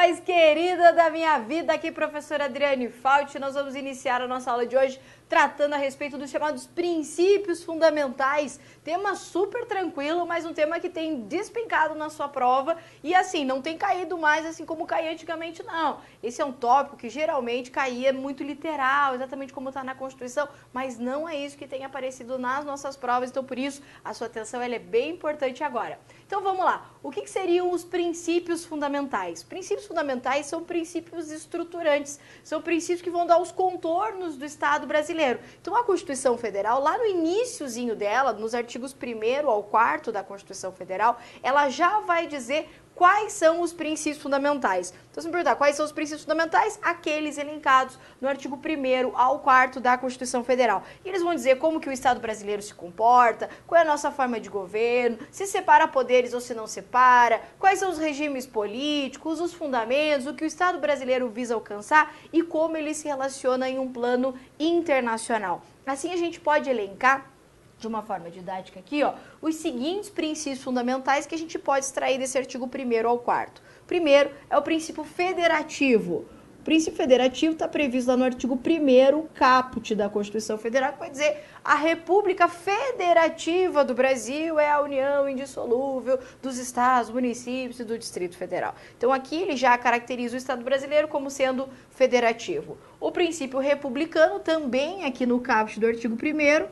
mais querida da minha vida, aqui professora Adriane Fauci. Nós vamos iniciar a nossa aula de hoje tratando a respeito dos chamados princípios fundamentais. Tema super tranquilo, mas um tema que tem despencado na sua prova e assim, não tem caído mais assim como caía antigamente, não. Esse é um tópico que geralmente caía muito literal, exatamente como está na Constituição, mas não é isso que tem aparecido nas nossas provas, então por isso a sua atenção ela é bem importante agora. Então vamos lá, o que seriam os princípios fundamentais? Princípios fundamentais são princípios estruturantes, são princípios que vão dar os contornos do Estado brasileiro. Então a Constituição Federal, lá no iniciozinho dela, nos artigos 1º ao 4º da Constituição Federal, ela já vai dizer quais são os princípios fundamentais. Então, se me perguntar quais são os princípios fundamentais, aqueles elencados no artigo 1º ao 4º da Constituição Federal. E eles vão dizer como que o Estado brasileiro se comporta, qual é a nossa forma de governo, se separa poderes ou se não separa, quais são os regimes políticos, os fundamentos, o que o Estado brasileiro visa alcançar e como ele se relaciona em um plano internacional. Assim a gente pode elencar de uma forma didática aqui, ó, os seguintes princípios fundamentais que a gente pode extrair desse artigo 1º ao 4º. Primeiro é o princípio federativo. O princípio federativo está previsto lá no artigo 1º caput da Constituição Federal, que vai dizer a República Federativa do Brasil é a união indissolúvel dos estados, municípios e do Distrito Federal. Então aqui ele já caracteriza o Estado brasileiro como sendo federativo. O princípio republicano também aqui no caput do artigo 1º.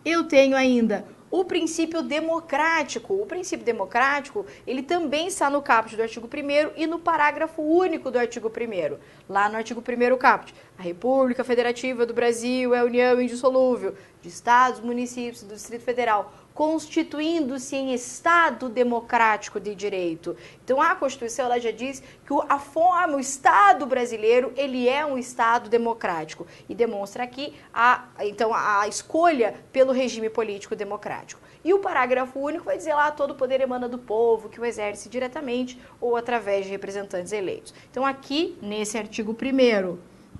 Eu tenho ainda o princípio democrático. O princípio democrático, ele também está no caput do artigo 1º e no parágrafo único do artigo 1º. Lá no artigo 1º caput, a República Federativa do Brasil é a união indissolúvel de estados, municípios e do Distrito Federal, constituindo-se em Estado democrático de direito. Então a Constituição ela já diz que o Estado brasileiro ele é um Estado democrático e demonstra aqui a escolha pelo regime político democrático. E o parágrafo único vai dizer lá todo o poder emana do povo que o exerce diretamente ou através de representantes eleitos. Então aqui nesse artigo 1º,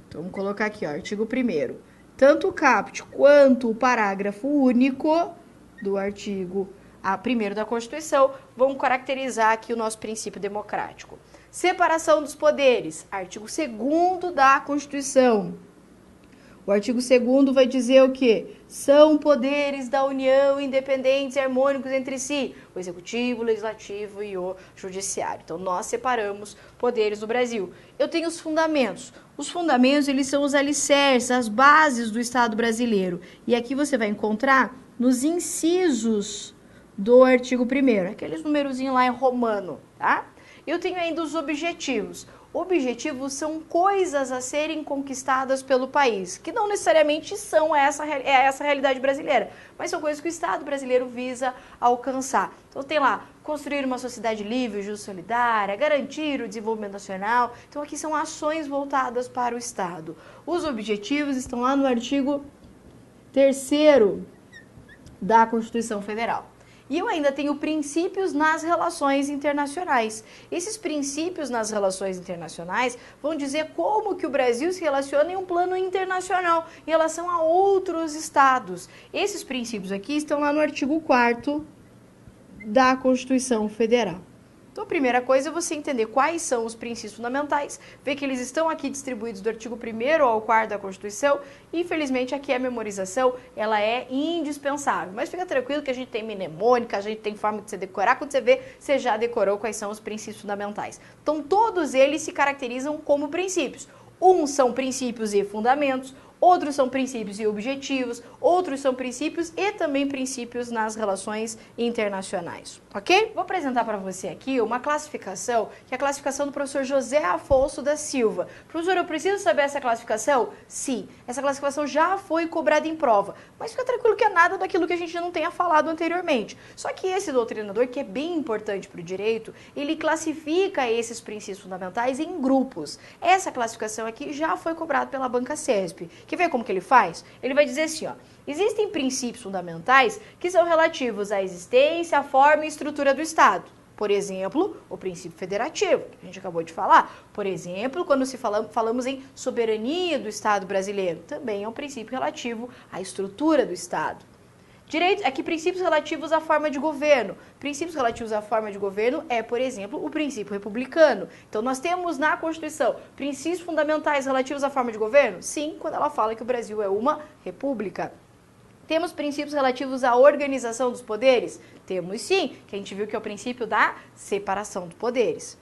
então, vamos colocar aqui, ó, artigo 1º, tanto o caput quanto o parágrafo único do artigo 1º da Constituição vão caracterizar aqui o nosso princípio democrático. Separação dos poderes, artigo 2º da Constituição. O artigo 2º vai dizer o quê? São poderes da União independentes e harmônicos entre si, o Executivo, o Legislativo e o Judiciário. Então, nós separamos poderes no Brasil. Eu tenho os fundamentos. Os fundamentos, eles são os alicerces, as bases do Estado brasileiro. E aqui você vai encontrar nos incisos do artigo 1º, aqueles numerozinhos lá em romano, tá? Eu tenho ainda os objetivos. Objetivos são coisas a serem conquistadas pelo país, que não necessariamente são essa realidade brasileira, mas são coisas que o Estado brasileiro visa alcançar. Então tem lá, construir uma sociedade livre, justa e solidária, garantir o desenvolvimento nacional. Então aqui são ações voltadas para o Estado. Os objetivos estão lá no artigo 3º da Constituição Federal. E eu ainda tenho princípios nas relações internacionais. Esses princípios nas relações internacionais vão dizer como que o Brasil se relaciona em um plano internacional, em relação a outros estados. Esses princípios aqui estão lá no artigo 4º da Constituição Federal. Então, a primeira coisa é você entender quais são os princípios fundamentais, ver que eles estão aqui distribuídos do artigo 1º ao 4º da Constituição e, infelizmente, aqui a memorização, ela é indispensável. Mas fica tranquilo que a gente tem mnemônica, a gente tem forma de você decorar, quando você vê, você já decorou quais são os princípios fundamentais. Então, todos eles se caracterizam como princípios. Uns são princípios e fundamentos, outros são princípios e objetivos, outros são princípios e também princípios nas relações internacionais, ok? Vou apresentar para você aqui uma classificação, que é a classificação do professor José Afonso da Silva. Professor, eu preciso saber essa classificação? Sim, essa classificação já foi cobrada em prova, mas fica tranquilo que é nada daquilo que a gente não tenha falado anteriormente. Só que esse doutrinador, que é bem importante para o direito, ele classifica esses princípios fundamentais em grupos. Essa classificação aqui já foi cobrada pela banca CESP. Quer ver como que ele faz? Ele vai dizer assim, ó, existem princípios fundamentais que são relativos à existência, à forma e estrutura do Estado. Por exemplo, o princípio federativo, que a gente acabou de falar. Por exemplo, quando falamos em soberania do Estado brasileiro, também é um princípio relativo à estrutura do Estado. Direitos, aqui princípios relativos à forma de governo. Princípios relativos à forma de governo é, por exemplo, o princípio republicano. Então, nós temos na Constituição princípios fundamentais relativos à forma de governo? Sim, quando ela fala que o Brasil é uma república. Temos princípios relativos à organização dos poderes? Temos sim, que a gente viu que é o princípio da separação dos poderes.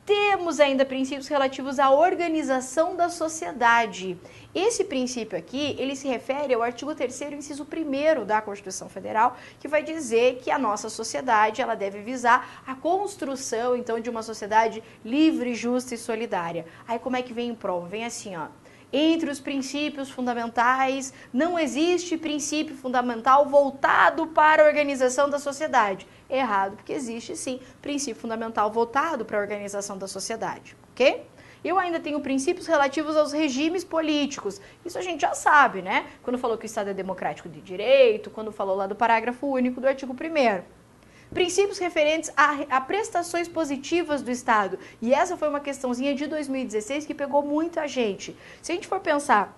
Temos ainda princípios relativos à organização da sociedade. Esse princípio aqui, ele se refere ao artigo 3º, inciso 1º da Constituição Federal, que vai dizer que a nossa sociedade, ela deve visar a construção, então, de uma sociedade livre, justa e solidária. Aí como é que vem em prova? Vem assim, ó. Entre os princípios fundamentais, não existe princípio fundamental voltado para a organização da sociedade. Errado, porque existe sim princípio fundamental voltado para a organização da sociedade, ok? Eu ainda tenho princípios relativos aos regimes políticos. Isso a gente já sabe, né? Quando falou que o Estado é democrático de direito, quando falou lá do parágrafo único do artigo 1º. Princípios referentes a prestações positivas do Estado. E essa foi uma questãozinha de 2016 que pegou muita gente. Se a gente for pensar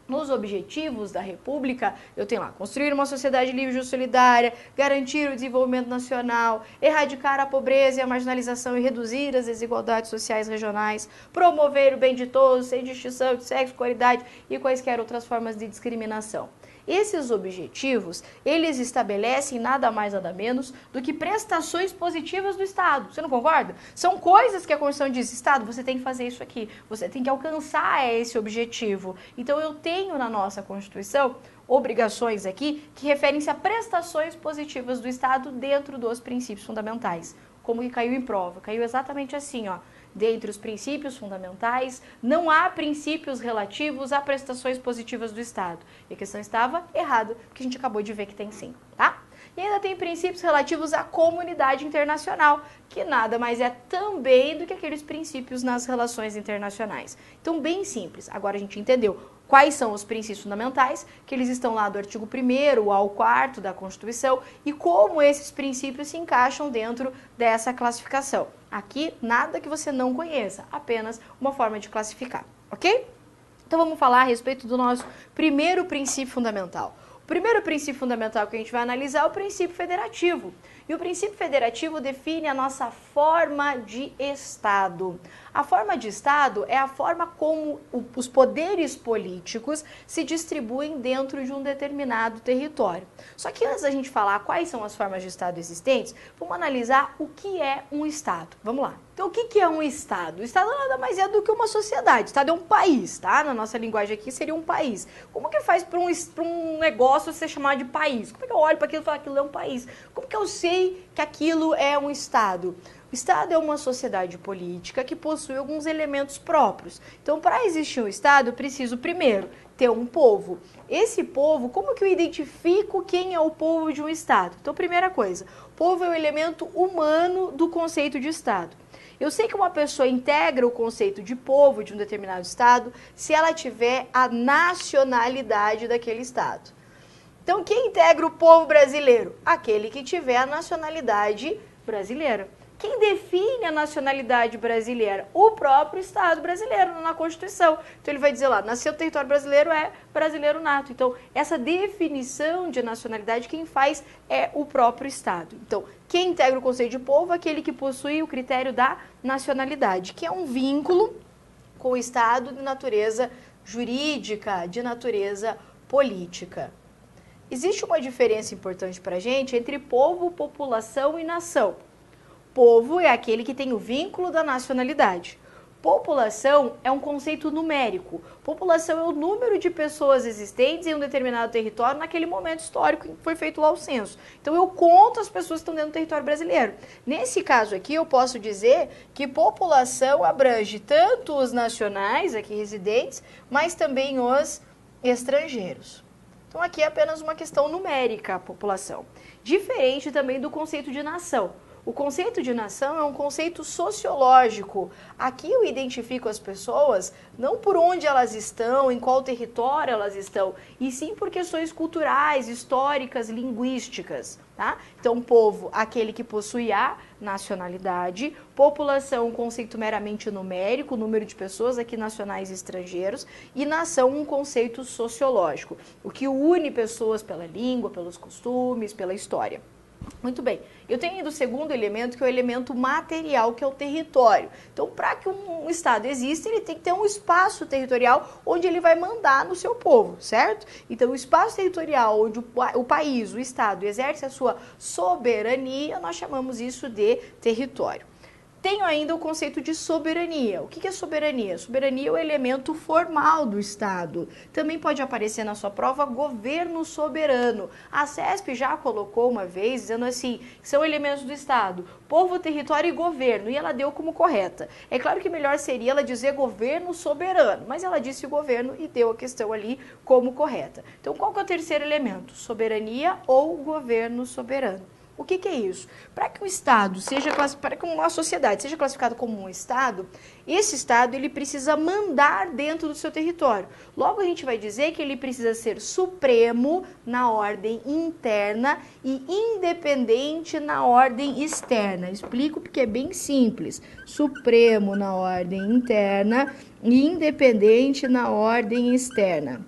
nos objetivos da República, eu tenho lá, construir uma sociedade livre, justa e solidária, garantir o desenvolvimento nacional, erradicar a pobreza e a marginalização e reduzir as desigualdades sociais regionais, promover o bem de todos, sem distinção de sexo, qualidade e quaisquer outras formas de discriminação. Esses objetivos, eles estabelecem nada mais nada menos do que prestações positivas do Estado. Você não concorda? São coisas que a Constituição diz, Estado, você tem que fazer isso aqui, você tem que alcançar esse objetivo. Então eu tenho na nossa Constituição obrigações aqui que referem-se a prestações positivas do Estado dentro dos princípios fundamentais. Como que caiu em prova? Caiu exatamente assim, ó. Dentre os princípios fundamentais, não há princípios relativos a prestações positivas do Estado. E a questão estava errada, porque a gente acabou de ver que tem sim, tá? E ainda tem princípios relativos à comunidade internacional, que nada mais é também do que aqueles princípios nas relações internacionais. Então, bem simples. Agora a gente entendeu quais são os princípios fundamentais, que eles estão lá do artigo 1º ao 4º da Constituição, e como esses princípios se encaixam dentro dessa classificação. Aqui, nada que você não conheça, apenas uma forma de classificar, ok? Então, vamos falar a respeito do nosso primeiro princípio fundamental. O primeiro princípio fundamental que a gente vai analisar é o princípio federativo. E o princípio federativo define a nossa forma de Estado. A forma de Estado é a forma como os poderes políticos se distribuem dentro de um determinado território. Só que antes da gente falar quais são as formas de Estado existentes, vamos analisar o que é um Estado. Vamos lá. Então, o que é um Estado? O Estado nada mais é do que uma sociedade. O Estado é um país, tá? Na nossa linguagem aqui seria um país. Como que faz para um negócio ser chamado de país? Como é que eu olho para aquilo e falo que aquilo é um país? Como que eu sei que aquilo é um Estado? O Estado é uma sociedade política que possui alguns elementos próprios. Então, para existir um Estado, eu preciso, primeiro, ter um povo. Esse povo, como que eu identifico quem é o povo de um Estado? Então, primeira coisa, povo é o elemento humano do conceito de Estado. Eu sei que uma pessoa integra o conceito de povo de um determinado Estado se ela tiver a nacionalidade daquele Estado. Então, quem integra o povo brasileiro? Aquele que tiver a nacionalidade brasileira. Quem define a nacionalidade brasileira? O próprio Estado brasileiro, na Constituição. Então ele vai dizer lá, nasceu no território brasileiro, é brasileiro nato. Então essa definição de nacionalidade quem faz é o próprio Estado. Então quem integra o conceito de povo é aquele que possui o critério da nacionalidade, que é um vínculo com o Estado de natureza jurídica, de natureza política. Existe uma diferença importante para a gente entre povo, população e nação. Povo é aquele que tem o vínculo da nacionalidade. População é um conceito numérico. População é o número de pessoas existentes em um determinado território naquele momento histórico que foi feito lá o censo. Então eu conto as pessoas que estão dentro do território brasileiro. Nesse caso aqui eu posso dizer que população abrange tanto os nacionais aqui residentes, mas também os estrangeiros. Então aqui é apenas uma questão numérica a população. Diferente também do conceito de nação. O conceito de nação é um conceito sociológico. Aqui eu identifico as pessoas não por onde elas estão, em qual território elas estão, e sim por questões culturais, históricas, linguísticas. Tá? Então, povo, aquele que possui a nacionalidade, população, um conceito meramente numérico, número de pessoas aqui nacionais e estrangeiros, e nação, um conceito sociológico, o que une pessoas pela língua, pelos costumes, pela história. Muito bem, eu tenho ainda o segundo elemento, que é o elemento material, que é o território. Então, para que um Estado exista, ele tem que ter um espaço territorial onde ele vai mandar no seu povo, certo? Então, o espaço territorial onde o país, o Estado, exerce a sua soberania, nós chamamos isso de território. Tenho ainda o conceito de soberania. O que é soberania? Soberania é o elemento formal do Estado. Também pode aparecer na sua prova governo soberano. A CESP já colocou uma vez, dizendo assim, que são elementos do Estado, povo, território e governo, e ela deu como correta. É claro que melhor seria ela dizer governo soberano, mas ela disse governo e deu a questão ali como correta. Então, qual que é o terceiro elemento? Soberania ou governo soberano. O que é isso? Para que o Estado seja para que uma sociedade seja classificada como um Estado, esse Estado ele precisa mandar dentro do seu território. Logo a gente vai dizer que ele precisa ser supremo na ordem interna e independente na ordem externa. Explico porque é bem simples. Supremo na ordem interna e independente na ordem externa.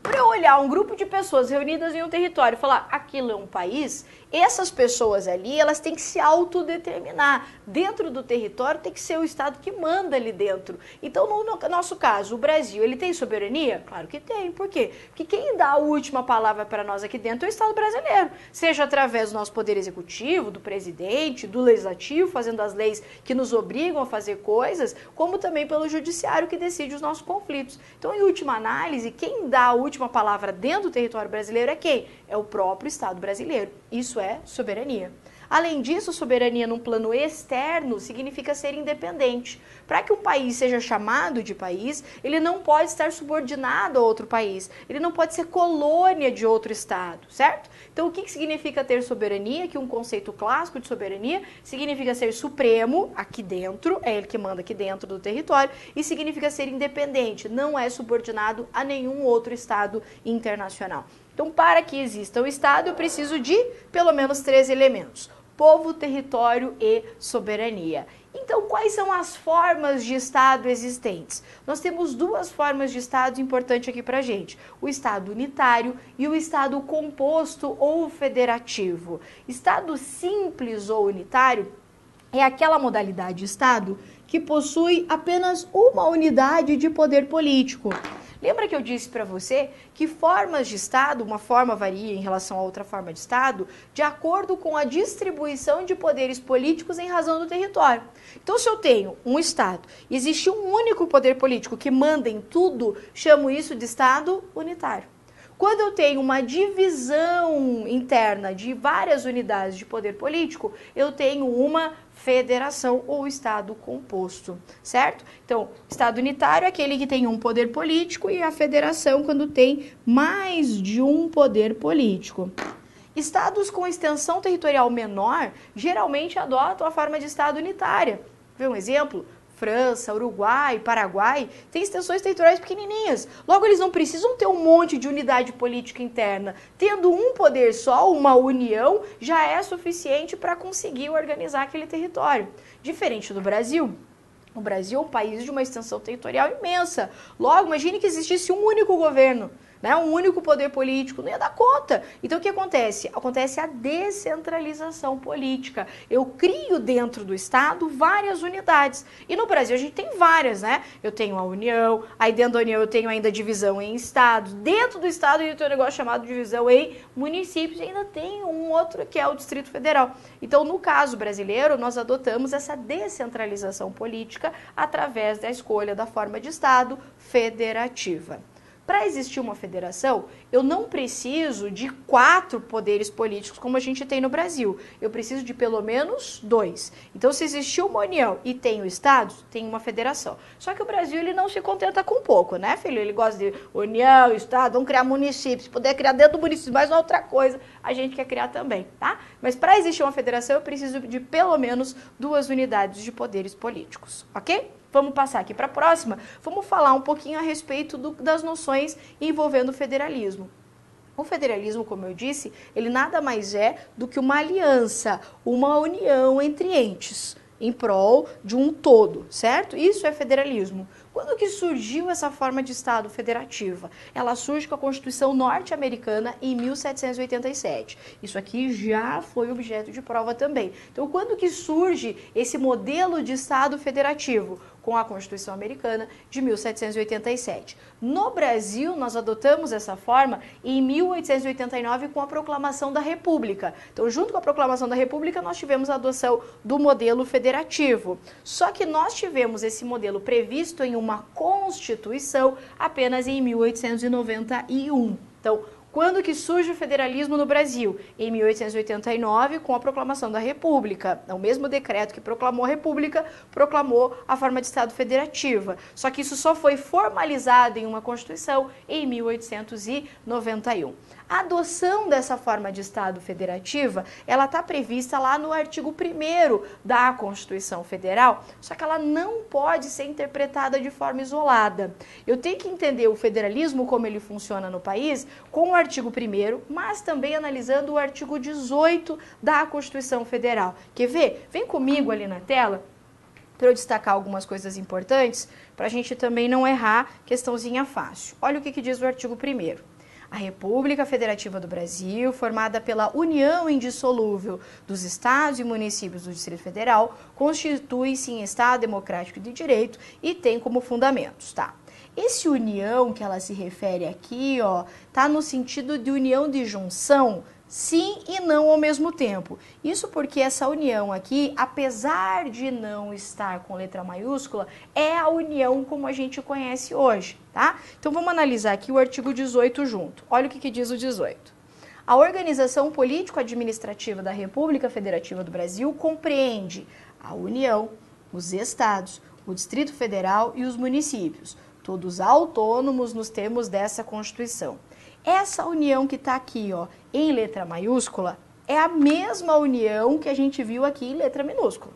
Para eu olhar um grupo de pessoas reunidas em um território e falar aquilo é um país, essas pessoas ali, elas têm que se autodeterminar. Dentro do território tem que ser o Estado que manda ali dentro. Então, no nosso caso, o Brasil, ele tem soberania? Claro que tem. Por quê? Porque quem dá a última palavra para nós aqui dentro é o Estado brasileiro. Seja através do nosso poder executivo, do presidente, do legislativo, fazendo as leis que nos obrigam a fazer coisas, como também pelo judiciário que decide os nossos conflitos. Então, em última análise, quem dá a última palavra dentro do território brasileiro é quem? É o próprio Estado brasileiro. Isso é soberania. Além disso, soberania num plano externo significa ser independente. Para que um país seja chamado de país, ele não pode estar subordinado a outro país. Ele não pode ser colônia de outro Estado, certo? Então, o que significa ter soberania? Que um conceito clássico de soberania significa ser supremo aqui dentro, é ele que manda aqui dentro do território, e significa ser independente, não é subordinado a nenhum outro Estado internacional. Então, para que exista o Estado, eu preciso de pelo menos 3 elementos: povo, território e soberania. Então, quais são as formas de Estado existentes? Nós temos 2 formas de Estado importantes aqui para a gente: o Estado unitário e o Estado composto ou federativo. Estado simples ou unitário é aquela modalidade de Estado que possui apenas uma unidade de poder político. Lembra que eu disse para você que formas de Estado, uma forma varia em relação a outra forma de Estado, de acordo com a distribuição de poderes políticos em razão do território. Então, se eu tenho um Estado e existe um único poder político que manda em tudo, chamo isso de Estado unitário. Quando eu tenho uma divisão interna de várias unidades de poder político, eu tenho uma federação ou Estado composto, certo? Então, Estado unitário é aquele que tem um poder político e a federação quando tem mais de um poder político. Estados com extensão territorial menor geralmente adotam a forma de Estado unitária. Vê um exemplo? França, Uruguai, Paraguai, têm extensões territoriais pequenininhas. Logo, eles não precisam ter um monte de unidade política interna. Tendo um poder só, uma união, já é suficiente para conseguir organizar aquele território. Diferente do Brasil. O Brasil é um país de uma extensão territorial imensa. Logo, imagine que existisse um único governo, né? Um único poder político, não ia dar conta. Então, o que acontece? Acontece a descentralização política. Eu crio dentro do Estado várias unidades. E no Brasil a gente tem várias, né? Eu tenho a União, aí dentro da União eu tenho ainda divisão em estados. Dentro do Estado eu tenho um negócio chamado divisão em municípios. E ainda tem um outro que é o Distrito Federal. Então, no caso brasileiro, nós adotamos essa descentralização política através da escolha da forma de Estado federativa. Para existir uma federação, eu não preciso de 4 poderes políticos como a gente tem no Brasil. Eu preciso de pelo menos 2. Então, se existir uma união e tem o Estado, tem uma federação. Só que o Brasil ele não se contenta com pouco, né, filho? Ele gosta de união, Estado, vamos criar municípios. Se puder criar dentro do município mais outra coisa, a gente quer criar também, tá? Mas para existir uma federação, eu preciso de pelo menos 2 unidades de poderes políticos, ok? Vamos passar aqui para a próxima. Vamos falar um pouquinho a respeito das noções envolvendo o federalismo. O federalismo, como eu disse, ele nada mais é do que uma aliança, uma união entre entes, em prol de um todo, certo? Isso é federalismo. Quando que surgiu essa forma de Estado federativa? Ela surge com a Constituição norte-americana em 1787. Isso aqui já foi objeto de prova também. Então, quando que surge esse modelo de Estado federativo? Com a Constituição americana de 1787. No Brasil, nós adotamos essa forma em 1889 com a Proclamação da República. Então, junto com a Proclamação da República, nós tivemos a adoção do modelo federativo. Só que nós tivemos esse modelo previsto em uma Constituição apenas em 1891. Então, quando que surge o federalismo no Brasil? Em 1889, com a proclamação da República. O mesmo decreto que proclamou a República, proclamou a forma de Estado federativa. Só que isso só foi formalizado em uma Constituição em 1891. A adoção dessa forma de Estado federativa, ela está prevista lá no artigo 1º da Constituição Federal, só que ela não pode ser interpretada de forma isolada. Eu tenho que entender o federalismo, como ele funciona no país, com o artigo 1º, mas também analisando o artigo 18 da Constituição Federal. Quer ver? Vem comigo ali na tela, para eu destacar algumas coisas importantes, para a gente também não errar, questãozinha fácil. Olha o que diz o artigo 1º. A República Federativa do Brasil, formada pela união indissolúvel dos estados e municípios do Distrito Federal, constitui-se em Estado democrático de direito e tem como fundamentos, tá? Esse união que ela se refere aqui, ó, tá no sentido de união de junção, sim e não ao mesmo tempo. Isso porque essa união aqui, apesar de não estar com letra maiúscula, é a união como a gente conhece hoje, tá? Então vamos analisar aqui o artigo 18 junto. Olha o que diz o 18. A organização político-administrativa da República Federativa do Brasil compreende a União, os estados, o Distrito Federal e os municípios, todos autônomos nos termos dessa Constituição. Essa união que está aqui, ó, em letra maiúscula, é a mesma união que a gente viu aqui em letra minúscula.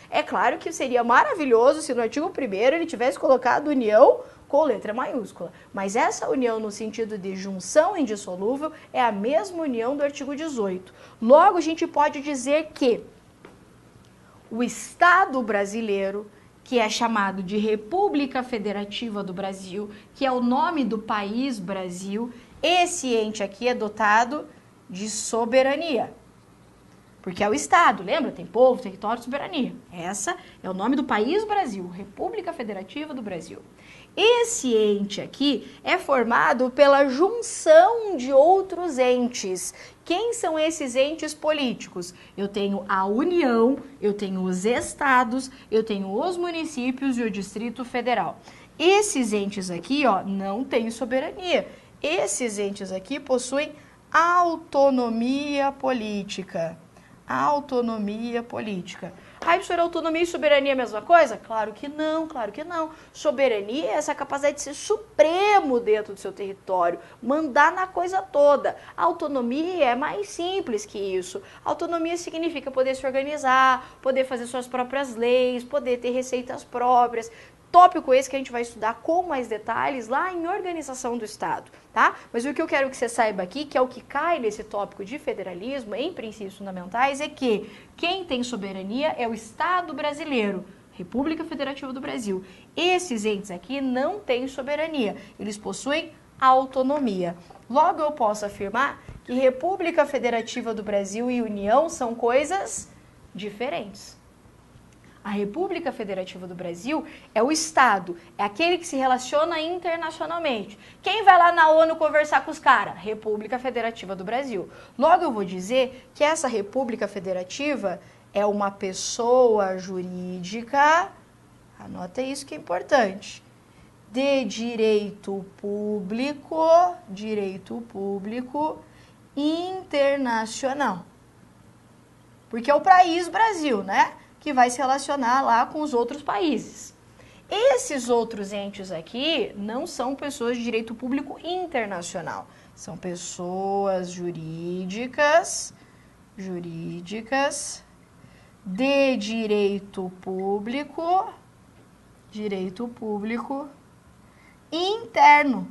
É claro que seria maravilhoso se no artigo 1º ele tivesse colocado união com letra maiúscula, mas essa união no sentido de junção indissolúvel é a mesma união do artigo 18. Logo, a gente pode dizer que o Estado brasileiro, que é chamado de República Federativa do Brasil, que é o nome do país Brasil, esse ente aqui é dotado de soberania, porque é o Estado, lembra? Tem povo, território, soberania. Essa é o nome do país Brasil, República Federativa do Brasil. Esse ente aqui é formado pela junção de outros entes. Quem são esses entes políticos? Eu tenho a União, eu tenho os estados, eu tenho os municípios e o Distrito Federal. Esses entes aqui, ó, não têm soberania. Esses entes aqui possuem autonomia política. Autonomia política. Ah, professora, autonomia e soberania é a mesma coisa? Claro que não, claro que não. Soberania é essa capacidade de ser supremo dentro do seu território, mandar na coisa toda. Autonomia é mais simples que isso. Autonomia significa poder se organizar, poder fazer suas próprias leis, poder ter receitas próprias. Tópico esse que a gente vai estudar com mais detalhes lá em Organização do Estado, tá? Mas o que eu quero que você saiba aqui, que é o que cai nesse tópico de federalismo, em princípios fundamentais, é que quem tem soberania é o Estado brasileiro, República Federativa do Brasil. Esses entes aqui não têm soberania, eles possuem autonomia. Logo, eu posso afirmar que República Federativa do Brasil e União são coisas diferentes. A República Federativa do Brasil é o Estado, é aquele que se relaciona internacionalmente. Quem vai lá na ONU conversar com os caras? República Federativa do Brasil. Logo eu vou dizer que essa República Federativa é uma pessoa jurídica, anota isso que é importante, de direito público internacional. Porque é o país Brasil, né? Que vai se relacionar lá com os outros países. Esses outros entes aqui não são pessoas de direito público internacional. São pessoas jurídicas de direito público interno.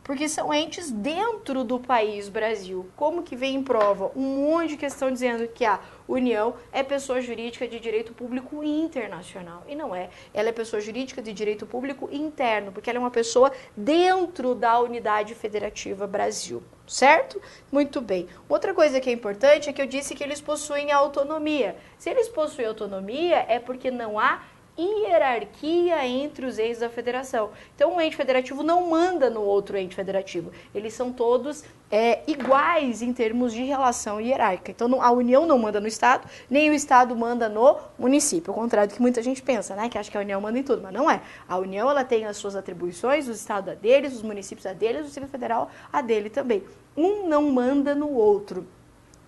Porque são entes dentro do país Brasil. Como que vem em prova? Um monte de questão dizendo que a União é pessoa jurídica de direito público internacional. E não é. Ela é pessoa jurídica de direito público interno, porque ela é uma pessoa dentro da unidade federativa Brasil. Certo? Muito bem. Outra coisa que é importante é que eu disse que eles possuem autonomia. Se eles possuem autonomia, é porque não há hierarquia entre os entes da federação. Então, um ente federativo não manda no outro ente federativo. Eles são todos iguais em termos de relação hierárquica. Então, a União não manda no Estado, nem o Estado manda no município. Ao contrário do que muita gente pensa, né? Que acha que a União manda em tudo, mas não é. A União, ela tem as suas atribuições, o Estado a deles, os municípios a deles, o Distrito Federal a dele também. Um não manda no outro.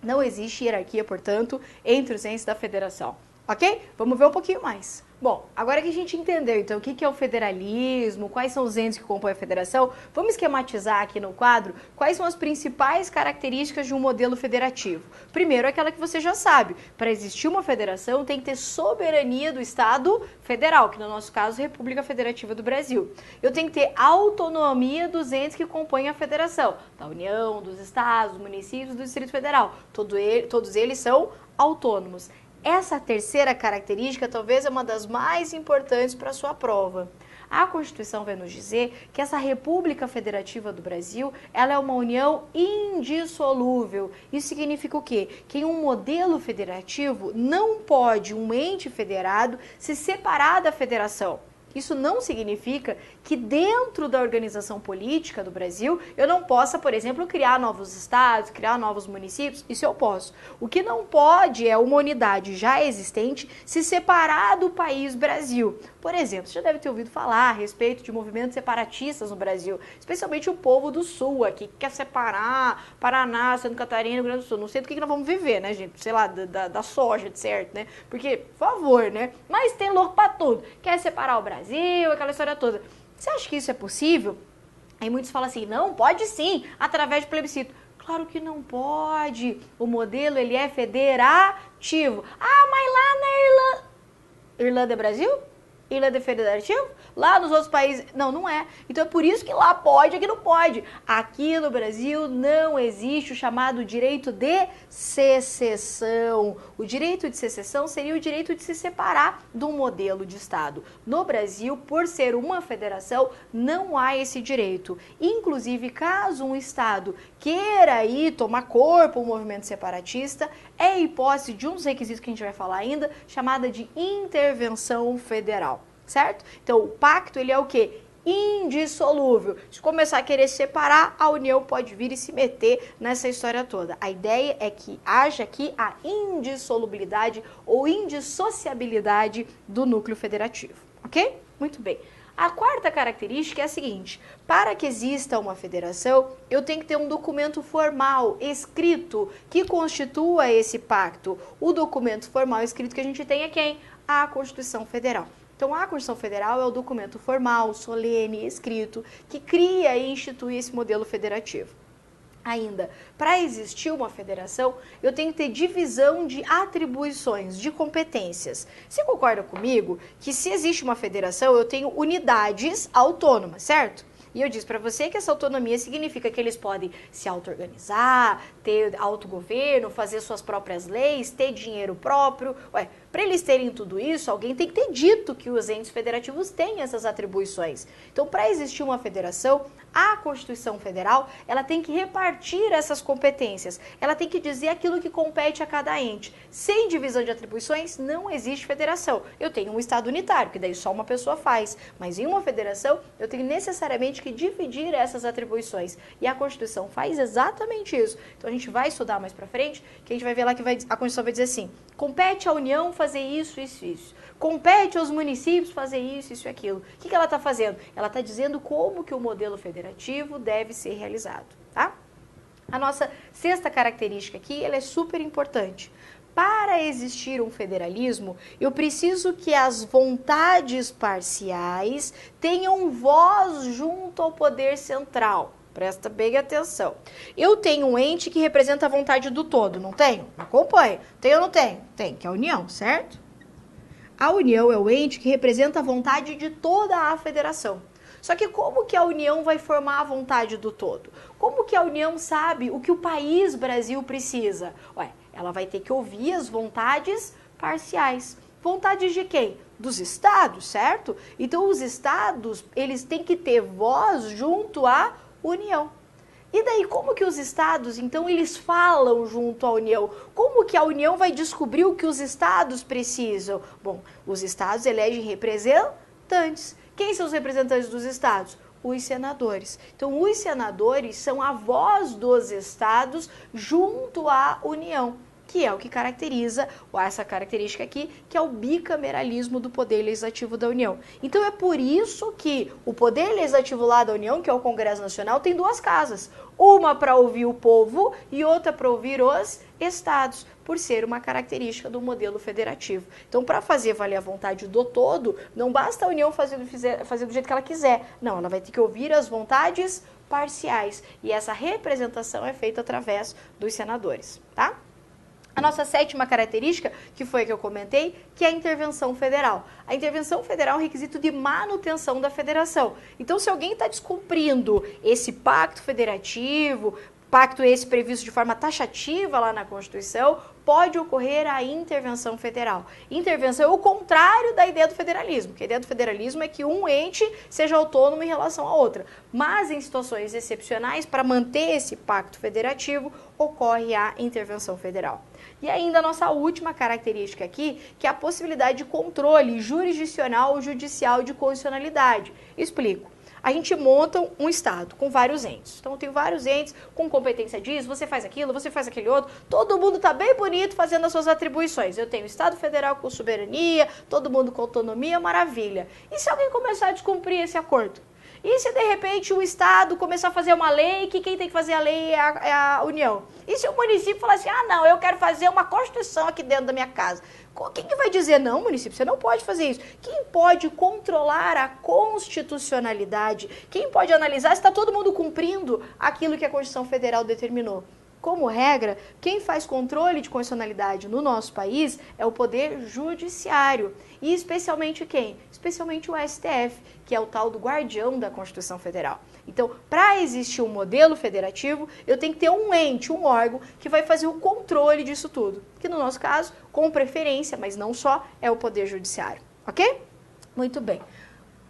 Não existe hierarquia, portanto, entre os entes da federação. Ok? Vamos ver um pouquinho mais. Bom, agora que a gente entendeu, então, o que é o federalismo, quais são os entes que compõem a federação, vamos esquematizar aqui no quadro quais são as principais características de um modelo federativo. Primeiro, aquela que você já sabe, para existir uma federação tem que ter soberania do Estado federal, que no nosso caso, República Federativa do Brasil. Eu tenho que ter autonomia dos entes que compõem a federação, da União, dos Estados, dos municípios, do Distrito Federal. Todos eles são autônomos. Essa terceira característica talvez é uma das mais importantes para a sua prova. A Constituição vai nos dizer que essa República Federativa do Brasil, ela é uma união indissolúvel. Isso significa o quê? Que em um modelo federativo não pode um ente federado se separar da federação. Isso não significa que dentro da organização política do Brasil eu não possa, por exemplo, criar novos estados, criar novos municípios. Isso eu posso. O que não pode é uma unidade já existente se separar do país Brasil. Por exemplo, você já deve ter ouvido falar a respeito de movimentos separatistas no Brasil, especialmente o povo do Sul aqui, que quer separar Paraná, Santa Catarina, Rio Grande do Sul. Não sei do que nós vamos viver, né, gente? Sei lá, da soja, de certo, né? Porque, por favor, né? Mas tem louco pra tudo. Quer separar o Brasil, aquela história toda. Você acha que isso é possível? Aí muitos falam assim, não, pode sim, através de plebiscito. Claro que não pode. O modelo, ele é federativo. Ah, mas lá na Irlanda... Irlanda é Brasil? Irlanda é federativo? Lá nos outros países... Não, não é. Então é por isso que lá pode, aqui não pode. Aqui no Brasil não existe o chamado direito de secessão. O direito de secessão seria o direito de se separar do modelo de Estado. No Brasil, por ser uma federação, não há esse direito. Inclusive, caso um Estado queira aí tomar corpo um movimento separatista, é a hipótese de um dos requisitos que a gente vai falar ainda, chamada de intervenção federal. Certo? Então, o pacto, ele é o quê? Indissolúvel. Se começar a querer separar, a União pode vir e se meter nessa história toda. A ideia é que haja aqui a indissolubilidade ou indissociabilidade do núcleo federativo. Ok? Muito bem. A quarta característica é a seguinte: para que exista uma federação, eu tenho que ter um documento formal, escrito, que constitua esse pacto. O documento formal escrito que a gente tem é quem? A Constituição Federal. Então, a Constituição Federal é o documento formal, solene, escrito, que cria e institui esse modelo federativo. Ainda, para existir uma federação, eu tenho que ter divisão de atribuições, de competências. Você concorda comigo que se existe uma federação, eu tenho unidades autônomas, certo? E eu disse para você que essa autonomia significa que eles podem se auto-organizar, ter autogoverno, fazer suas próprias leis, ter dinheiro próprio. Para eles terem tudo isso, alguém tem que ter dito que os entes federativos têm essas atribuições. Então, para existir uma federação, a Constituição Federal, ela tem que repartir essas competências. Ela tem que dizer aquilo que compete a cada ente. Sem divisão de atribuições, não existe federação. Eu tenho um Estado unitário, que daí só uma pessoa faz. Mas em uma federação, eu tenho necessariamente importante que dividir essas atribuições. E a Constituição faz exatamente isso. Então a gente vai estudar mais pra frente, que a gente vai ver lá que a Constituição vai dizer assim, compete à União fazer isso, isso, isso. Compete aos municípios fazer isso, isso e aquilo. O que ela está fazendo? Ela está dizendo como que o modelo federativo deve ser realizado, tá? A nossa sexta característica aqui, ela é super importante. Para existir um federalismo, eu preciso que as vontades parciais tenham voz junto ao poder central. Presta bem atenção. Eu tenho um ente que representa a vontade do todo, não tenho? Acompanhe. Tenho ou não tenho? Tem, que é a União, certo? A União é o ente que representa a vontade de toda a federação. Só que como que a União vai formar a vontade do todo? Como que a União sabe o que o país Brasil precisa? Ué, ela vai ter que ouvir as vontades parciais. Vontades de quem? Dos estados, certo? Então os estados, eles têm que ter voz junto à União. E daí, como que os estados, então, eles falam junto à União? Como que a União vai descobrir o que os estados precisam? Bom, os estados elegem representantes. Quem são os representantes dos estados? Os senadores. Então, os senadores são a voz dos estados junto à União, que é o que caracteriza, essa característica aqui, que é o bicameralismo do Poder Legislativo da União. Então, é por isso que o Poder Legislativo lá da União, que é o Congresso Nacional, tem duas casas. Uma para ouvir o povo e outra para ouvir os estados, por ser uma característica do modelo federativo. Então, para fazer valer a vontade do todo, não basta a União fazer do jeito que ela quiser. Não, ela vai ter que ouvir as vontades parciais. E essa representação é feita através dos senadores, tá? A nossa sétima característica, que foi a que eu comentei, que é a intervenção federal. A intervenção federal é um requisito de manutenção da federação. Então, se alguém está descumprindo esse pacto federativo, pacto esse previsto de forma taxativa lá na Constituição, pode ocorrer a intervenção federal. Intervenção é o contrário da ideia do federalismo, que a ideia do federalismo é que um ente seja autônomo em relação à outra. Mas em situações excepcionais, para manter esse pacto federativo, ocorre a intervenção federal. E ainda a nossa última característica aqui, que é a possibilidade de controle jurisdicional ou judicial de constitucionalidade. Explico. A gente monta um estado com vários entes. Então, eu tenho vários entes com competência disso, você faz aquilo, você faz aquele outro. Todo mundo está bem bonito fazendo as suas atribuições. Eu tenho Estado Federal com soberania, todo mundo com autonomia, maravilha. E se alguém começar a descumprir esse acordo? E se, de repente, o Estado começar a fazer uma lei, que quem tem que fazer a lei é a União? E se o município falar assim, ah, não, eu quero fazer uma Constituição aqui dentro da minha casa? Quem que vai dizer, não, município, você não pode fazer isso? Quem pode controlar a constitucionalidade? Quem pode analisar se está todo mundo cumprindo aquilo que a Constituição Federal determinou? Como regra, quem faz controle de constitucionalidade no nosso país é o Poder Judiciário. E especialmente quem? Especialmente o STF, que é o tal do guardião da Constituição Federal. Então, para existir um modelo federativo, eu tenho que ter um ente, um órgão, que vai fazer o controle disso tudo. Que no nosso caso, com preferência, mas não só, é o Poder Judiciário. Ok? Muito bem.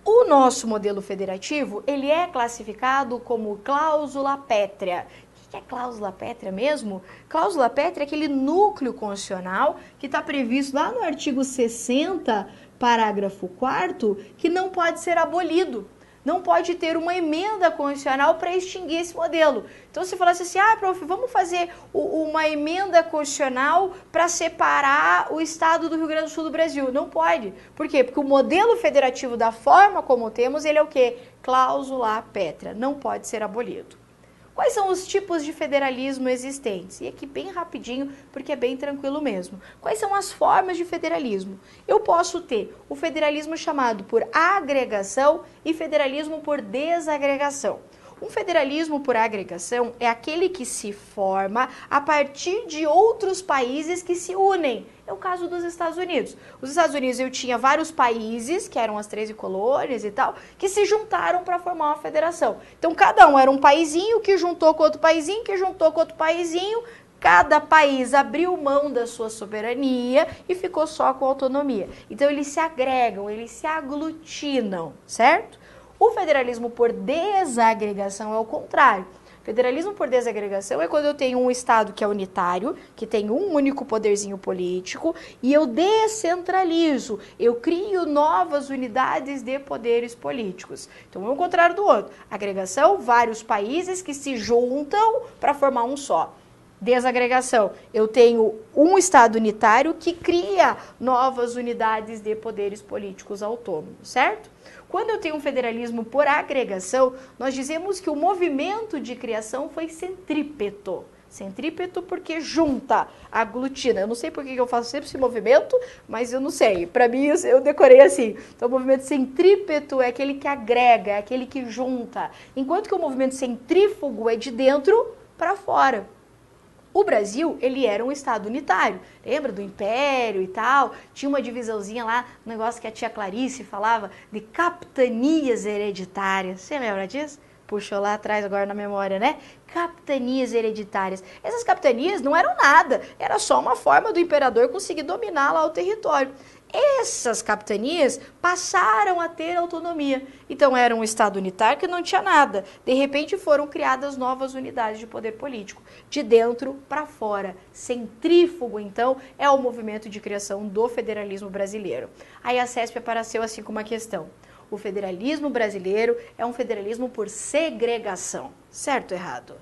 O nosso modelo federativo, ele é classificado como cláusula pétrea. O que é cláusula pétrea mesmo? Cláusula pétrea é aquele núcleo constitucional que está previsto lá no artigo 60, parágrafo 4º, que não pode ser abolido. Não pode ter uma emenda constitucional para extinguir esse modelo. Então, se falasse assim, ah, prof, vamos fazer uma emenda constitucional para separar o estado do Rio Grande do Sul do Brasil. Não pode. Por quê? Porque o modelo federativo, da forma como temos, ele é o quê? Cláusula pétrea. Não pode ser abolido. Quais são os tipos de federalismo existentes? E aqui bem rapidinho, porque é bem tranquilo mesmo. Quais são as formas de federalismo? Eu posso ter o federalismo chamado por agregação e federalismo por desagregação. Um federalismo por agregação é aquele que se forma a partir de outros países que se unem. É o caso dos Estados Unidos. Os Estados Unidos, eu tinha vários países, que eram as 13 colônias e tal, que se juntaram para formar uma federação. Então, cada um era um paizinho que juntou com outro paizinho, que juntou com outro paizinho. Cada país abriu mão da sua soberania e ficou só com autonomia. Então, eles se agregam, eles se aglutinam, certo? O federalismo por desagregação é o contrário. Federalismo por desagregação é quando eu tenho um Estado que é unitário, que tem um único poderzinho político, e eu descentralizo, eu crio novas unidades de poderes políticos. Então, é o contrário do outro. Agregação, vários países que se juntam para formar um só. Desagregação, eu tenho um Estado unitário que cria novas unidades de poderes políticos autônomos, certo? Quando eu tenho um federalismo por agregação, nós dizemos que o movimento de criação foi centrípeto. Centrípeto porque junta, aglutina. Eu não sei por que eu faço sempre esse movimento, mas eu não sei. Para mim, eu decorei assim. Então, o movimento centrípeto é aquele que agrega, é aquele que junta. Enquanto que o movimento centrífugo é de dentro para fora. O Brasil, ele era um Estado unitário, lembra do Império e tal? Tinha uma divisãozinha lá, um negócio que a tia Clarice falava de capitanias hereditárias. Você lembra disso? Puxou lá atrás agora na memória, né? Capitanias hereditárias. Essas capitanias não eram nada, era só uma forma do imperador conseguir dominar lá o território. Essas capitanias passaram a ter autonomia. Então, era um Estado unitário que não tinha nada. De repente, foram criadas novas unidades de poder político, de dentro para fora. Centrífugo, então, é o movimento de criação do federalismo brasileiro. Aí a CESP apareceu assim com uma questão. O federalismo brasileiro é um federalismo por segregação. Certo ou errado?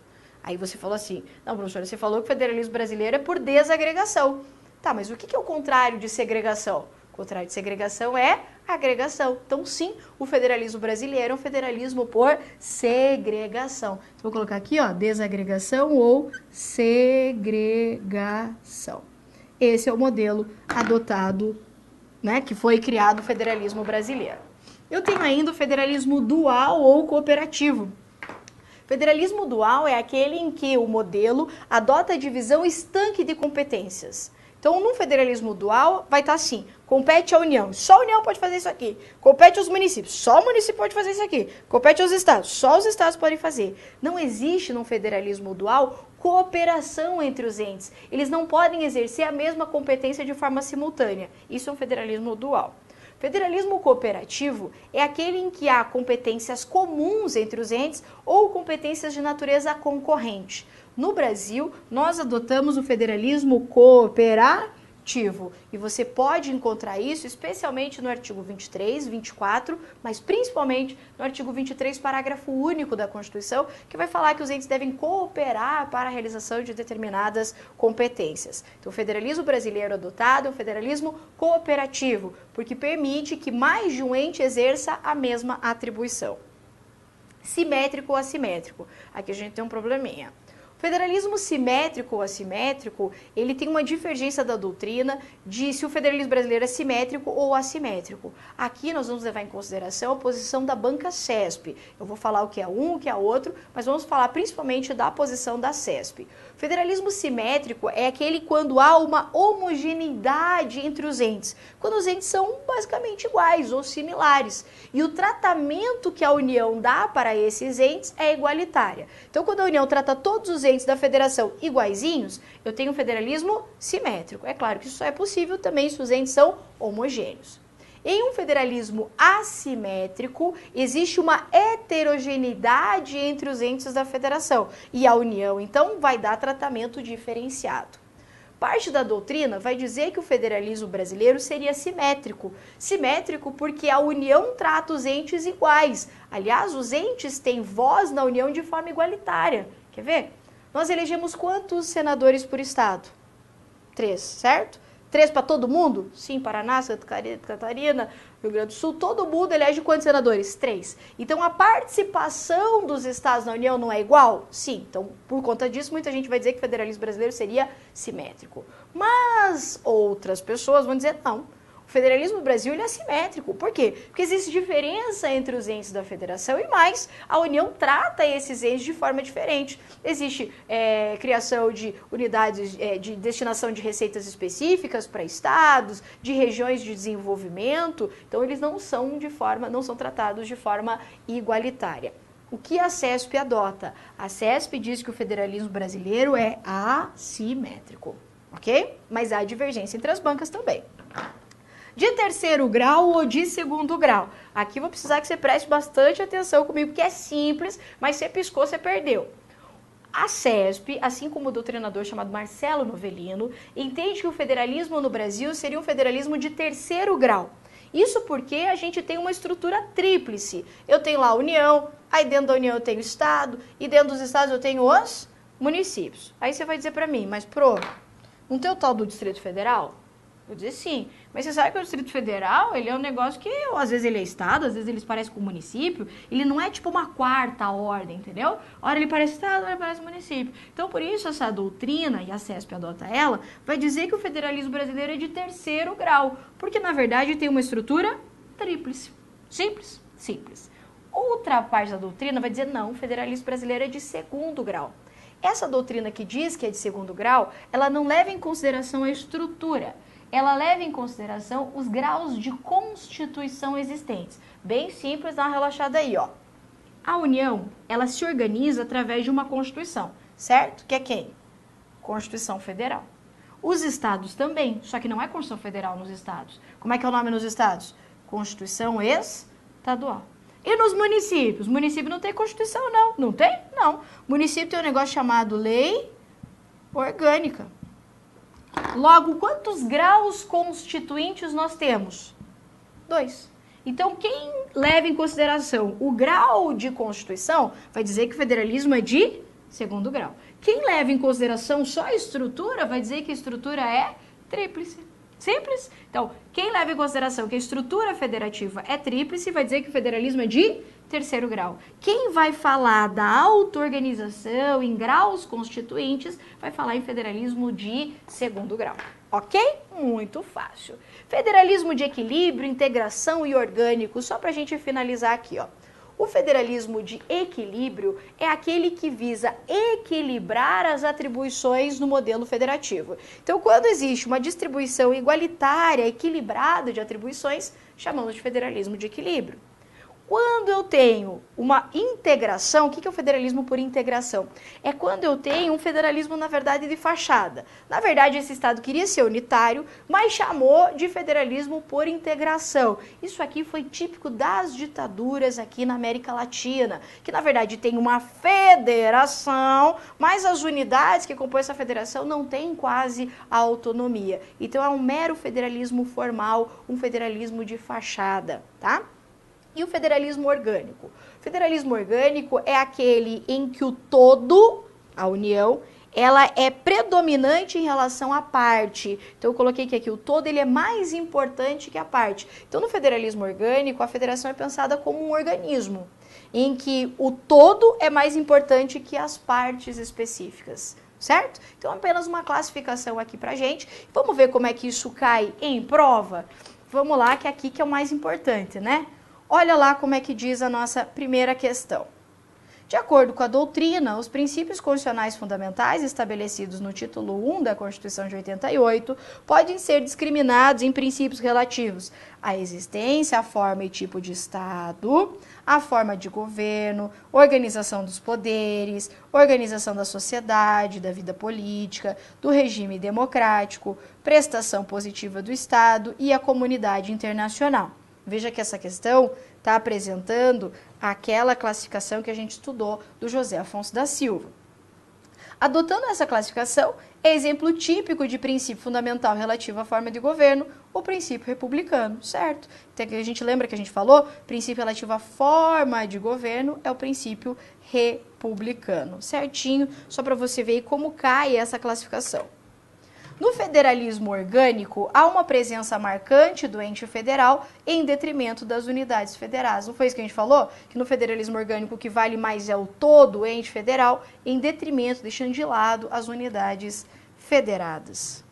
Aí você falou assim, não, professora, você falou que o federalismo brasileiro é por desagregação. Tá, mas o que é o contrário de segregação? O contrário de segregação é agregação. Então, sim, o federalismo brasileiro é um federalismo por segregação. Então, vou colocar aqui, ó, desagregação ou segregação. Esse é o modelo adotado, né, que foi criado o federalismo brasileiro. Eu tenho ainda o federalismo dual ou cooperativo. Federalismo dual é aquele em que o modelo adota a divisão estanque de competências. Então, no federalismo dual, vai estar assim, compete à União, só a União pode fazer isso aqui. Compete aos municípios, só o município pode fazer isso aqui. Compete aos estados, só os estados podem fazer. Não existe no federalismo dual cooperação entre os entes. Eles não podem exercer a mesma competência de forma simultânea. Isso é um federalismo dual. Federalismo cooperativo é aquele em que há competências comuns entre os entes ou competências de natureza concorrente. No Brasil, nós adotamos o federalismo cooperativo e você pode encontrar isso especialmente no artigo 23, 24, mas principalmente no artigo 23, parágrafo único da Constituição, que vai falar que os entes devem cooperar para a realização de determinadas competências. Então, o federalismo brasileiro adotado é um federalismo cooperativo, porque permite que mais de um ente exerça a mesma atribuição. Simétrico ou assimétrico. Aqui a gente tem um probleminha. Federalismo simétrico ou assimétrico, ele tem uma divergência da doutrina de se o federalismo brasileiro é simétrico ou assimétrico. Aqui nós vamos levar em consideração a posição da banca CESP. Eu vou falar o que é um, o que é outro, mas vamos falar principalmente da posição da CESP. Federalismo simétrico é aquele quando há uma homogeneidade entre os entes, quando os entes são basicamente iguais ou similares. E o tratamento que a União dá para esses entes é igualitária. Então, quando a União trata todos os entes da federação iguaizinhos, eu tenho um federalismo simétrico. É claro que isso só é possível também se os entes são homogêneos. Em um federalismo assimétrico, existe uma heterogeneidade entre os entes da federação e a União, então, vai dar tratamento diferenciado. Parte da doutrina vai dizer que o federalismo brasileiro seria simétrico. Simétrico porque a União trata os entes iguais. Aliás, os entes têm voz na União de forma igualitária. Quer ver? Nós elegemos quantos senadores por estado? 3, certo? 3 para todo mundo? Sim, Paraná, Santa Catarina, Rio Grande do Sul, todo mundo elege quantos senadores? 3. Então, a participação dos estados na União não é igual? Sim. Então, por conta disso, muita gente vai dizer que o federalismo brasileiro seria simétrico. Mas outras pessoas vão dizer não. O federalismo do Brasil ele é assimétrico. Por quê? Porque existe diferença entre os entes da federação e mais, a União trata esses entes de forma diferente. Existe criação de unidades de destinação de receitas específicas para estados, de regiões de desenvolvimento, então eles não são tratados de forma igualitária. O que a CESP adota? A CESP diz que o federalismo brasileiro é assimétrico, ok? Mas há divergência entre as bancas também. De terceiro grau ou de segundo grau? Aqui vou precisar que você preste bastante atenção comigo, porque é simples, mas você piscou, você perdeu. A CESP, assim como o doutrinador chamado Marcelo Novellino, entende que o federalismo no Brasil seria um federalismo de terceiro grau. Isso porque a gente tem uma estrutura tríplice. Eu tenho lá a União, aí dentro da União eu tenho o Estado, e dentro dos Estados eu tenho os municípios. Aí você vai dizer para mim, mas não tem o tal do Distrito Federal? Eu vou dizer sim, mas você sabe que o Distrito Federal, ele é um negócio que, às vezes ele é Estado, às vezes ele parece com o município, ele não é tipo uma quarta ordem, entendeu? Ora ele parece Estado, ora ele parece município. Então, por isso, essa doutrina, e a CESP adota ela, vai dizer que o federalismo brasileiro é de terceiro grau, porque, na verdade, tem uma estrutura tríplice. Simples? Simples. Outra parte da doutrina vai dizer, não, o federalismo brasileiro é de segundo grau. Essa doutrina que diz que é de segundo grau, ela não leva em consideração a estrutura, ela leva em consideração os graus de constituição existentes. Bem simples, dá uma relaxada aí, ó. A União, ela se organiza através de uma Constituição, certo? Que é quem? Constituição Federal. Os estados também, só que não é Constituição Federal nos estados. Como é que é o nome nos estados? Constituição Estadual. E nos municípios? O município não tem Constituição, não. Não tem? Não. O município tem um negócio chamado Lei Orgânica. Logo, quantos graus constituintes nós temos? 2. Então, quem leva em consideração o grau de Constituição vai dizer que o federalismo é de segundo grau. Quem leva em consideração só a estrutura vai dizer que a estrutura é tríplice. Simples? Então, quem leva em consideração que a estrutura federativa é tríplice vai dizer que o federalismo é de terceiro grau. Quem vai falar da auto-organização em graus constituintes vai falar em federalismo de segundo grau. Ok? Muito fácil. Federalismo de equilíbrio, integração e orgânico, só para a gente finalizar aqui, ó. O federalismo de equilíbrio é aquele que visa equilibrar as atribuições no modelo federativo. Então, quando existe uma distribuição igualitária, equilibrada de atribuições, chamamos de federalismo de equilíbrio. Quando eu tenho uma integração, o que é o federalismo por integração? É quando eu tenho um federalismo, na verdade, de fachada. Na verdade, esse Estado queria ser unitário, mas chamou de federalismo por integração. Isso aqui foi típico das ditaduras aqui na América Latina, que, na verdade, tem uma federação, mas as unidades que compõem essa federação não têm quase a autonomia. Então, é um mero federalismo formal, um federalismo de fachada, tá? E o federalismo orgânico? O federalismo orgânico é aquele em que o todo, a União, ela é predominante em relação à parte. Então, eu coloquei que aqui o todo ele é mais importante que a parte. Então, no federalismo orgânico, a federação é pensada como um organismo, em que o todo é mais importante que as partes específicas. Certo? Então, apenas uma classificação aqui pra gente. Vamos ver como é que isso cai em prova? Vamos lá, que aqui que é o mais importante, né? Olha lá como é que diz a nossa primeira questão. De acordo com a doutrina, os princípios constitucionais fundamentais estabelecidos no título 1 da Constituição de 88 podem ser discriminados em princípios relativos à existência, à forma e tipo de Estado, à forma de governo, organização dos poderes, organização da sociedade, da vida política, do regime democrático, prestação positiva do Estado e a comunidade internacional. Veja que essa questão está apresentando aquela classificação que a gente estudou do José Afonso da Silva. Adotando essa classificação, é exemplo típico de princípio fundamental relativo à forma de governo, o princípio republicano, certo? Então, a gente lembra que a gente falou, princípio relativo à forma de governo é o princípio republicano, certinho? Só para você ver como cai essa classificação. No federalismo orgânico, há uma presença marcante do ente federal em detrimento das unidades federais. Não foi isso que a gente falou? Que no federalismo orgânico o que vale mais é o todo, o ente federal, em detrimento, deixando de lado as unidades federadas.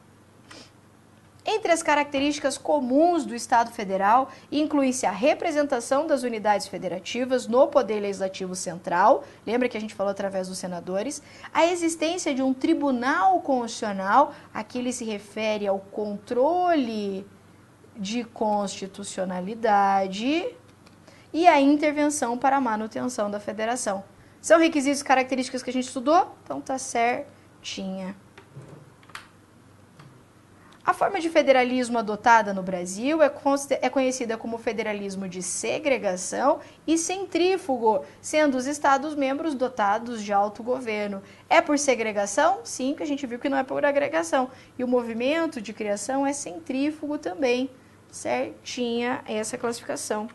Entre as características comuns do Estado Federal, inclui-se a representação das unidades federativas no Poder Legislativo Central, lembra que a gente falou através dos senadores, a existência de um Tribunal Constitucional, aqui ele se refere ao controle de constitucionalidade e a intervenção para a manutenção da federação. São requisitos e características que a gente estudou? Então tá certinha. A forma de federalismo adotada no Brasil é conhecida como federalismo de segregação e centrífugo, sendo os Estados-membros dotados de autogoverno. É por segregação? Sim, que a gente viu que não é por agregação. E o movimento de criação é centrífugo também. Certinha essa classificação.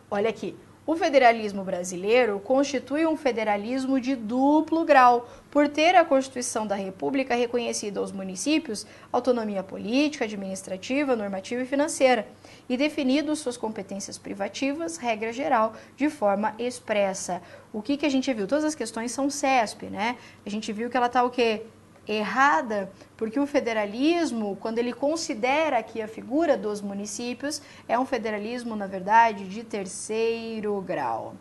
Olha aqui. O federalismo brasileiro constitui um federalismo de duplo grau, por ter a Constituição da República reconhecido aos municípios autonomia política, administrativa, normativa e financeira, e definido suas competências privativas, regra geral, de forma expressa. O que a gente viu? Todas as questões são CESP, né? A gente viu que ela está o quê? Errada, porque o federalismo, quando ele considera aqui a figura dos municípios, é um federalismo, na verdade, de terceiro grau.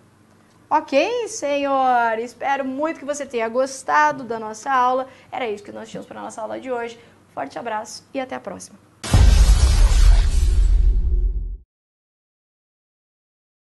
Ok, senhor? Espero muito que você tenha gostado da nossa aula. Era isso que nós tínhamos para a nossa aula de hoje. Forte abraço e até a próxima.